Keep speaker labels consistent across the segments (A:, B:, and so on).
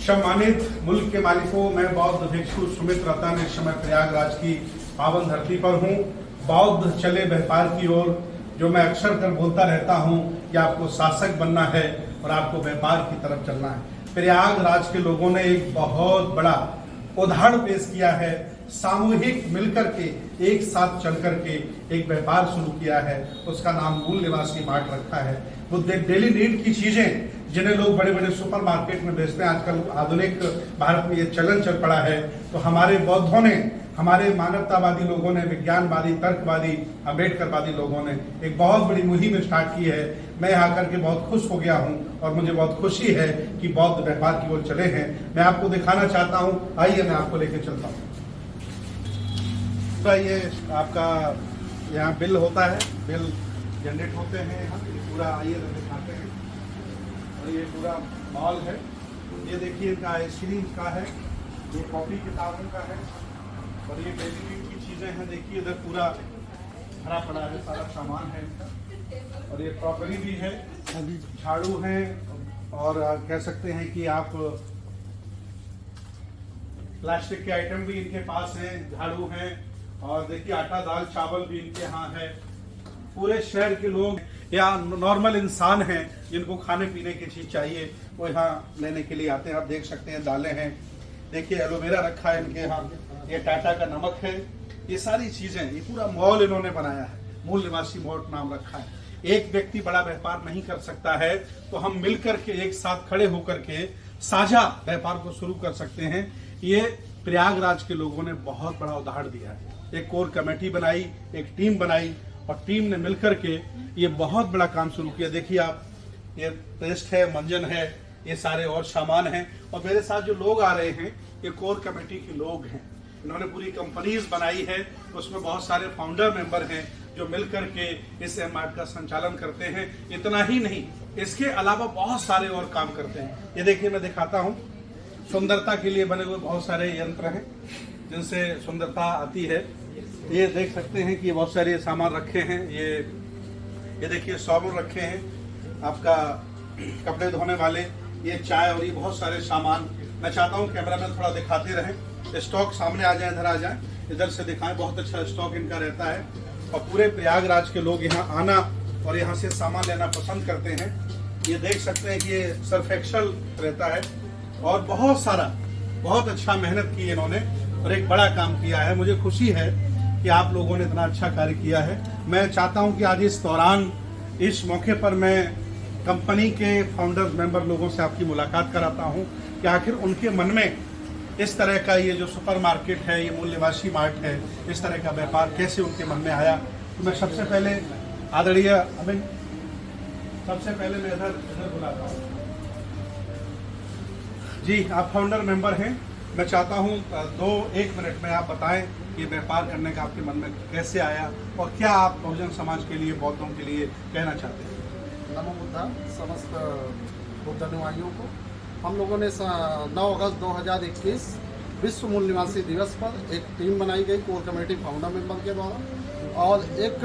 A: सम्मानित मुल्क के मालिकों, मैं बौद्ध भिक्षु सुमित रतन इस समय प्रयागराज की पावन धरती पर हूँ। बौद्ध चले व्यापार की ओर, जो मैं अक्सर कर बोलता रहता हूँ कि आपको शासक बनना है और आपको व्यापार की तरफ चलना है। प्रयागराज के लोगों ने एक बहुत बड़ा उदाहरण पेश किया है। सामूहिक मिलकर के एक साथ चल करके एक व्यापार शुरू किया है, उसका नाम मूल निवासी मार्ट रखा है। वो डेली नीड की चीजें जिन्हें लोग बड़े बड़े सुपर मार्केट में बेचते हैं, आजकल आधुनिक भारत में ये चलन चल पड़ा है। तो हमारे बौद्धों ने, हमारे मानवतावादी लोगों ने, विज्ञानवादी, तर्कवादी, अम्बेडकरवादी लोगों ने एक बहुत बड़ी मुहिम स्टार्ट की है। मैं यहाँ करके बहुत खुश हो गया हूँ और मुझे बहुत खुशी है कि बौद्ध व्यापार की ओर चले हैं। मैं आपको दिखाना चाहता हूँ, आइए मैं आपको लेके चलता हूँ। तो ये आपका यहाँ बिल होता है, बिल जनरेट होते हैं यहाँ, पूरा आइए दिखाते हैं। और ये पूरा मॉल है, ये देखिए इनका आइसक्रीम का है, ये कॉपी किताबों का है और ये डेली नीड की चीज़ें हैं। देखिए इधर पूरा भरा पड़ा है, सारा सामान है इनका। और ये क्रॉकरी भी है, झाड़ू है और कह सकते हैं कि आप प्लास्टिक के आइटम भी इनके पास हैं, झाड़ू हैं। और देखिए आटा दाल चावल भी इनके यहाँ है। पूरे शहर के लोग या नॉर्मल इंसान हैं जिनको खाने पीने की चीज चाहिए, वो यहाँ लेने के लिए आते हैं। आप देख सकते हैं दालें हैं, देखिए एलोवेरा रखा है इनके यहाँ, ये टाटा का नमक है। ये सारी चीजें, ये पूरा मॉल इन्होंने बनाया है, मूल निवासी मॉल नाम रखा है। एक व्यक्ति बड़ा व्यापार नहीं कर सकता है, तो हम मिलकर के एक साथ खड़े होकर के साझा व्यापार को शुरू कर सकते हैं। ये प्रयागराज के लोगों ने बहुत बड़ा उदाहरण दिया है। एक कोर कमेटी बनाई, एक टीम बनाई और टीम ने मिलकर के ये बहुत बड़ा काम शुरू किया। देखिए आप, ये पेस्ट है, मंजन है, ये सारे और सामान हैं। और मेरे साथ जो लोग आ रहे हैं, ये कोर कमेटी के लोग हैं। इन्होंने पूरी कंपनीज बनाई है, उसमें बहुत सारे फाउंडर मेंबर हैं जो मिलकर के इस एम-मार्ट का संचालन करते हैं। इतना ही नहीं, इसके अलावा बहुत सारे और काम करते हैं। ये देखिए मैं दिखाता हूँ, सुंदरता के लिए बने हुए बहुत सारे यंत्र हैं जिनसे सुंदरता आती है। ये देख सकते हैं कि बहुत सारे सामान रखे हैं। ये देखिए साबुन रखे हैं, आपका कपड़े धोने वाले, ये चाय और ये बहुत सारे सामान। मैं चाहता हूँ कैमरा में थोड़ा दिखाते रहें, स्टॉक सामने आ जाए, इधर आ जाए, इधर से दिखाएं। बहुत अच्छा स्टॉक इनका रहता है और पूरे प्रयागराज के लोग यहाँ आना और यहाँ से सामान लेना पसंद करते हैं। ये देख सकते हैं कि ये सर्फ एक्सेल रहता है और बहुत सारा, बहुत अच्छा मेहनत की इन्होंने और एक बड़ा काम किया है। मुझे खुशी है कि आप लोगों ने इतना अच्छा कार्य किया है। मैं चाहता हूं कि आज इस दौरान, इस मौके पर मैं कंपनी के फाउंडर मेंबर लोगों से आपकी मुलाकात कराता हूं कि आखिर उनके मन में इस तरह का ये जो सुपर मार्केट है, ये मूल निवासी मार्ट है, इस तरह का व्यापार कैसे उनके मन में आया। तो मैं सबसे पहले आदरणीय अमिन, सबसे पहले मैं इधर बुलाता हूँ जी। आप फाउंडर मेंबर हैं, मैं चाहता हूँ 1 मिनट में आप बताएं ये व्यापार करने का आपके मन में कैसे आया और क्या आप बहुजन समाज के लिए, बौद्धों के लिए कहना चाहते हैं।
B: नमो बुद्धा समस्त बुद्ध अनुयायियों को। हम लोगों ने 9 अगस्त 2021 विश्व मूल निवासी दिवस पर एक टीम बनाई गई कोर कमेटी फाउंडर मेंबर के द्वारा और एक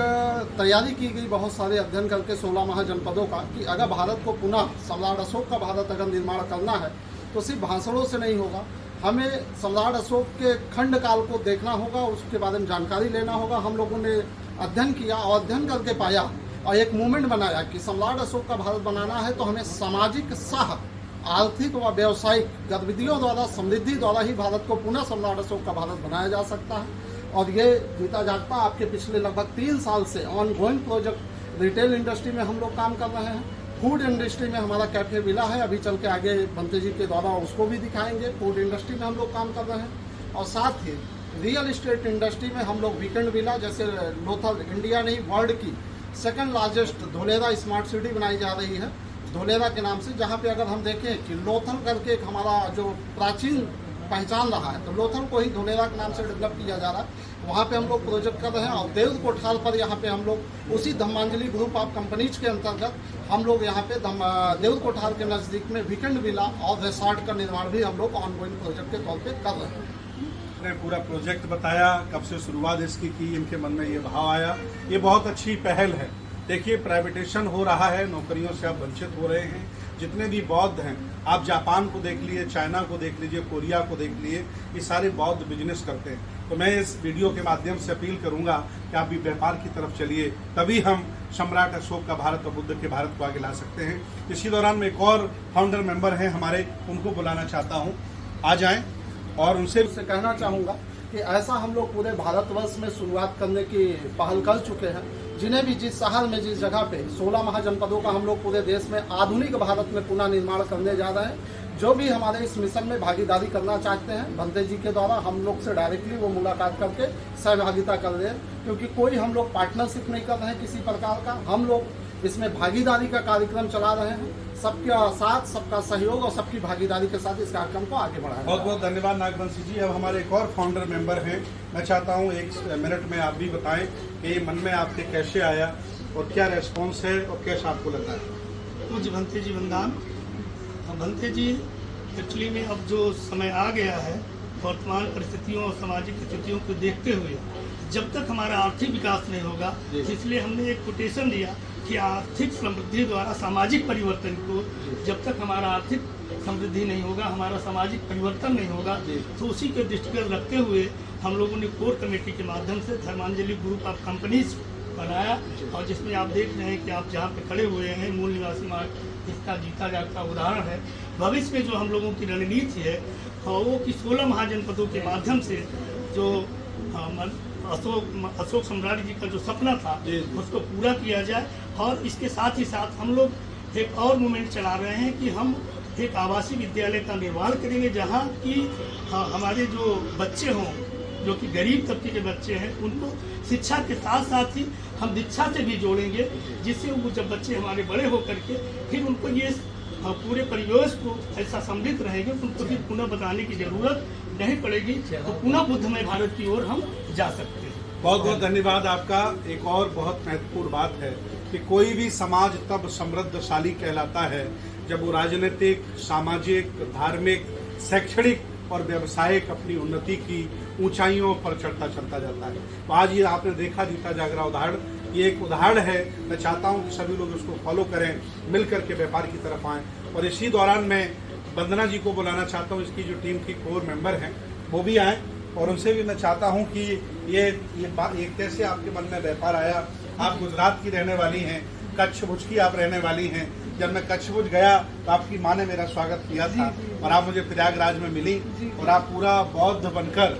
B: तैयारी की गई बहुत सारे अध्ययन करके 16 महाजनपदों का कि अगर भारत को पुनः सम्राट अशोक का भारत अगर निर्माण करना है तो सिर्फ भाषणों से नहीं होगा। हमें सम्राट अशोक के खंड काल को देखना होगा, उसके बारे में जानकारी लेना होगा। हम लोगों ने अध्ययन किया और अध्ययन करके पाया और एक मूवमेंट बनाया कि सम्राट अशोक का भारत बनाना है तो हमें सामाजिक सह आर्थिक व व्यावसायिक गतिविधियों द्वारा, समृद्धि द्वारा ही भारत को पुनः सम्राट अशोक का भारत बनाया जा सकता है। और ये जीता जागता आपके पिछले लगभग 3 साल से on going project. Retail industry में हम लोग काम कर रहे हैं, फूड इंडस्ट्री में हमारा कैफे विला है, अभी चल के आगे बनते जी के द्वारा उसको भी दिखाएंगे। फूड इंडस्ट्री में हम लोग काम कर रहे हैं और साथ ही रियल एस्टेट इंडस्ट्री में हम लोग वीकेंड विला, जैसे लोथल इंडिया नहीं वर्ल्ड की 2nd largest Dholera smart city बनाई जा रही है धोलेरा के नाम से, जहाँ पे अगर हम देखें कि लोथल करके एक हमारा जो प्राचीन पहचान रहा है, तो लोथल को ही धोलेरा के नाम से डेवलप किया जा रहा है। वहाँ पे हम लोग प्रोजेक्ट कर रहे हैं और देव कोठार पर यहाँ पे हम लोग उसी धम्मांजलि ग्रुप ऑफ कंपनीज के अंतर्गत हम लोग यहाँ पे देव कोठार के नज़दीक में वीकेंड विला और रिसॉर्ट का निर्माण भी हम लोग ऑनगोइंग प्रोजेक्ट के तौर पे कर रहे हैं।
A: ने पूरा प्रोजेक्ट बताया, कब से शुरुआत इसकी की, इनके मन में ये भाव आया। ये बहुत अच्छी पहल है। देखिए प्राइवेटेशन हो रहा है, नौकरियों से आप वंचित हो रहे हैं। जितने भी बौद्ध हैं आप जापान को देख लीजिए, चाइना को देख लीजिए, कोरिया को देख लीजिए, ये सारे बौद्ध बिजनेस करते हैं। तो मैं इस वीडियो के माध्यम से अपील करूंगा कि आप भी व्यापार की तरफ चलिए, तभी हम सम्राट अशोक का भारत और बुद्ध के भारत को आगे ला सकते हैं। इसी दौरान में एक और फाउंडर मेंबर हैं हमारे, उनको बुलाना चाहता हूँ, आ जाएं और उनसे
B: कहना चाहूँगा कि ऐसा हम लोग पूरे भारतवर्ष में शुरुआत करने की पहल कर चुके हैं। जिन्हें भी जिस शहर में जिस जगह पे 16 महाजनपदों का हम लोग पूरे देश में आधुनिक भारत में पुनः निर्माण करने जा रहे हैं। जो भी हमारे इस मिशन में भागीदारी करना चाहते हैं, बंते जी के द्वारा हम लोग से डायरेक्टली वो मुलाकात करके सहभागिता कर रहे हैं, क्योंकि कोई हम लोग पार्टनरशिप नहीं कर रहे हैं किसी प्रकार का। हम लोग इसमें भागीदारी का कार्यक्रम चला रहे हैं। सबका साथ, सबका सहयोग और सबकी भागीदारी के साथ इस कार्यक्रम को आगे बढ़ाएं।
A: बहुत बहुत धन्यवाद नागवंशी जी। अब हमारे एक और फाउंडर मेंबर हैं, मैं चाहता हूं 1 मिनट में आप भी बताएं कि ये मन में आपके कैसे आया और क्या रेस्पॉन्स है और कैसा आपको लगा है।
C: मुझे भंते जी वंदन। भंते जी, एक्चुअली में अब जो समय आ गया है, वर्तमान परिस्थितियों और सामाजिक स्थितियों को देखते हुए जब तक हमारा आर्थिक विकास नहीं होगा, इसलिए हमने एक कोटेशन दिया कि आर्थिक समृद्धि द्वारा सामाजिक परिवर्तन को, जब तक हमारा आर्थिक समृद्धि नहीं होगा, हमारा सामाजिक परिवर्तन नहीं होगा, तो उसी के दृष्टिगत रखते हुए हम लोगों ने कोर कमेटी के माध्यम से धर्मांजलि ग्रुप ऑफ कंपनीज बनाया। और जिसमें आप देख रहे हैं कि आप जहाँ पे खड़े हुए हैं, मूल निवासी मार्ग इसका जीता जागता उदाहरण है। भविष्य में जो हम लोगों की रणनीति है वो कि 16 महाजनपदों के माध्यम से जो अशोक सम्राट जी का जो सपना था उसको पूरा किया जाए। और इसके साथ ही साथ हम लोग एक और मूवमेंट चला रहे हैं कि हम एक आवासीय विद्यालय का निर्माण करेंगे, जहाँ की हमारे जो बच्चे हों, जो कि गरीब तबके के बच्चे हैं, उनको शिक्षा के साथ साथ ही हम दीक्षा से भी जोड़ेंगे, जिससे वो जब बच्चे हमारे बड़े होकर के फिर उनको ये पूरे परिवेश को ऐसा समृद्ध रहेंगे, उनको फिर पुनः बताने की जरूरत नहीं पड़ेगी, तो पुनः बुद्धमय भारत की ओर हम जा सकते हैं।
A: बहुत बहुत धन्यवाद आपका। एक और बहुत महत्वपूर्ण बात है कि कोई भी समाज तब समृद्धशाली कहलाता है जब वो राजनीतिक, सामाजिक, धार्मिक, शैक्षणिक और व्यावसायिक अपनी उन्नति की ऊंचाइयों पर चढ़ता जाता है। तो आज ये आपने देखा जीता जागरा उदाहरण, ये एक उदाहरण है। मैं चाहता हूं कि सभी लोग उसको फॉलो करें, मिलकर के व्यापार की तरफ आएं। और इसी दौरान मैं वंदना जी को बुलाना चाहता हूं, इसकी जो टीम की कोर मेंबर हैं वो भी आएँ और उनसे भी मैं चाहता हूं कि ये कैसे आपके मन में व्यापार आया। आप गुजरात की रहने वाली हैं, कच्छ भुज की आप रहने वाली हैं। जब मैं कच्छ भुज गया तो आपकी माँ ने मेरा स्वागत किया था और आप मुझे प्रयागराज में मिली और आप पूरा बौद्ध बनकर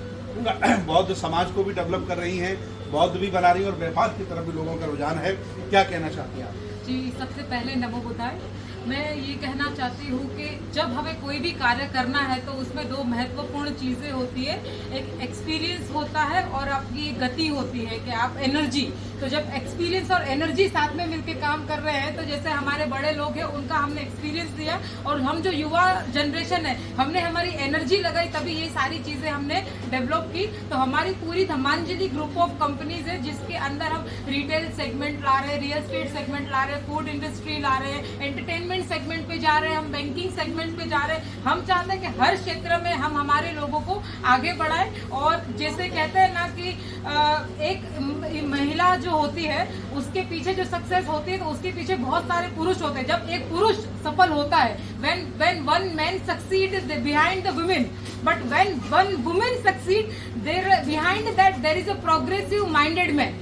A: बौद्ध समाज को भी डेवलप कर रही हैं, बौद्ध भी बना रही हैं और व्यापार की तरफ भी लोगों का रुझान है। क्या कहना चाहती हैं आप?
D: जी, सबसे पहले नमो बुद्धाय। मैं ये कहना चाहती हूँ कि जब हमें कोई भी कार्य करना है तो उसमें 2 महत्वपूर्ण चीज़ें होती है। एक एक्सपीरियंस होता है और आपकी गति होती है कि आप एनर्जी। तो जब एक्सपीरियंस और एनर्जी साथ में मिलकर काम कर रहे हैं, तो जैसे हमारे बड़े लोग हैं उनका हमने एक्सपीरियंस दिया और हम जो युवा जनरेशन है हमने हमारी एनर्जी लगाई, तभी ये सारी चीज़ें हमने डेवलप की। तो हमारी पूरी धर्मांजलि ग्रुप ऑफ कंपनीज है, जिसके अंदर हम रिटेल सेगमेंट ला रहे हैं, रियल एस्टेट सेगमेंट ला रहे हैं, फूड इंडस्ट्री ला रहे हैं, एंटरटेनमेंट सेगमेंट पे जा रहे हैं, हम बैंकिंग सेगमेंट पे जा रहे हैं। हम चाहते हैं कि हर क्षेत्र में हम हमारे लोगों को आगे बढ़ाएं। और जैसे कहते हैं ना कि एक महिला जो होती है उसके पीछे जो सक्सेस होती है तो उसके पीछे बहुत सारे पुरुष होते हैं। जब एक पुरुष सफल होता है, when one man succeed is behind the women, but when one woman succeed there behind that there is a progressive minded man।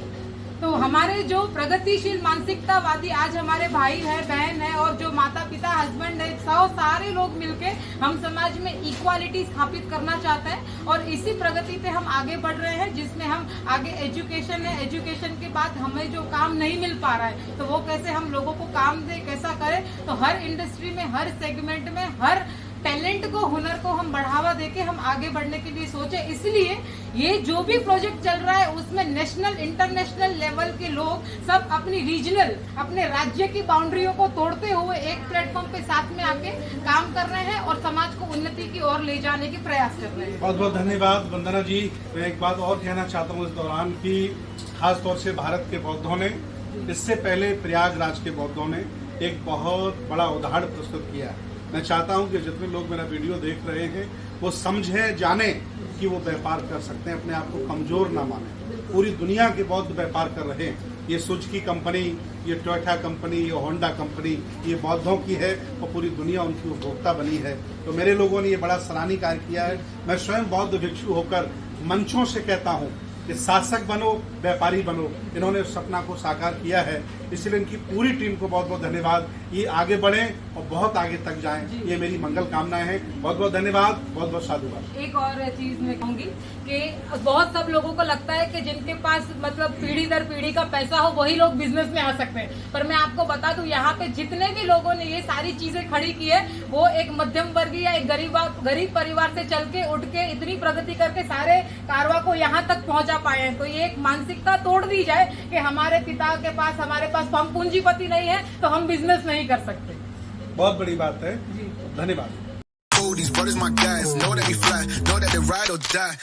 D: तो हमारे जो प्रगतिशील मानसिकतावादी आज हमारे भाई है, बहन है और जो माता पिता, हस्बैंड है, सारे लोग मिलके हम समाज में इक्वालिटी स्थापित करना चाहते हैं और इसी प्रगति पे हम आगे बढ़ रहे हैं, जिसमें हम आगे एजुकेशन है, एजुकेशन के बाद हमें जो काम नहीं मिल पा रहा है तो वो कैसे हम लोगों को काम दे, कैसा करें। तो हर इंडस्ट्री में, हर सेगमेंट में, हर टैलेंट को, हुनर को हम बढ़ावा देके हम आगे बढ़ने के लिए सोचे। इसलिए ये जो भी प्रोजेक्ट चल रहा है उसमें नेशनल, इंटरनेशनल लेवल के लोग सब अपनी रीजनल, अपने राज्य की बाउंड्रियों को तोड़ते हुए एक प्लेटफॉर्म पे साथ में आके काम कर रहे हैं और समाज को उन्नति की ओर ले जाने के प्रयास कर रहे हैं।
A: बहुत बहुत धन्यवाद वंदना जी। मैं एक बात और कहना चाहता हूँ इस दौरान की खास तौर से भारत के बौद्धों ने, इससे पहले प्रयागराज के बौद्धों ने एक बहुत बड़ा उदाहरण प्रस्तुत किया। मैं चाहता हूं कि जितने लोग मेरा वीडियो देख रहे हैं वो समझें, जाने कि वो व्यापार कर सकते हैं, अपने आप को कमजोर ना माने। पूरी दुनिया के बहुत व्यापार कर रहे हैं। ये सुजुकी कंपनी, ये टोयोटा कंपनी, ये होंडा कंपनी, ये बौद्धों की है और पूरी दुनिया उनकी उपभोक्ता बनी है। तो मेरे लोगों ने ये बड़ा सराहनीय कार्य किया है। मैं स्वयं बौद्ध भिक्षु होकर मंचों से कहता हूँ कि शासक बनो, व्यापारी बनो। इन्होंने उस सपना को साकार किया है, इसलिए इनकी पूरी टीम को बहुत बहुत धन्यवाद। ये आगे बढ़ें और बहुत आगे तक जाएं, ये मेरी मंगल कामनाएं हैं। बहुत बहुत धन्यवाद, बहुत बहुत साधुवाद।
D: एक और चीज मैं कहूंगी कि बहुत सब लोगों को लगता है कि जिनके पास मतलब पीढ़ी दर पीढ़ी का पैसा हो वही लोग बिजनेस में आ सकते हैं, पर मैं आपको बता दूं यहाँ पे जितने भी लोगों ने ये सारी चीजें खड़ी की है वो एक मध्यम वर्गीय या एक गरीब परिवार से चल के उठ के इतनी प्रगति करके सारे कारवा को यहाँ तक पहुंचा पाए हैं। तो ये एक मानसिकता तोड़ दी जाए कि हमारे पिता के पास, हमारे पास हम पूंजीपति नहीं है तो हम बिजनेस नहीं कर सकते।
A: बहुत बड़ी बात है, धन्यवाद।
E: These brothers my guys, know that we fly, know that they ride or die.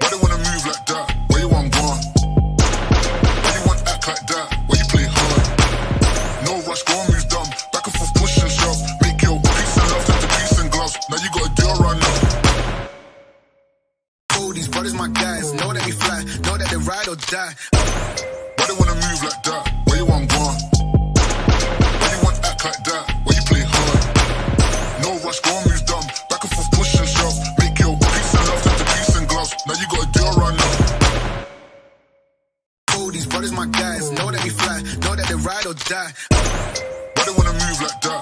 E: Why they wanna move like that? Where you want gone? Why you want act like that? Why you play hard? No rush, go and move dumb. Back and forth, push and shove. Make your peace and love turn to peace and gloves. Now you gotta do it right now. These brothers my guys, know that we fly, know that they ride or die. Why they wanna move like that? Where you want gone? Why you want act like that? Why you play hard? No rush, go and move dumb. Back and forth, push and shove. Make your peace and love turn to peace and gloves. Now you gotta do it right now. These brothers my guys, know that we fly, know that they ride or die. Why they wanna move like that?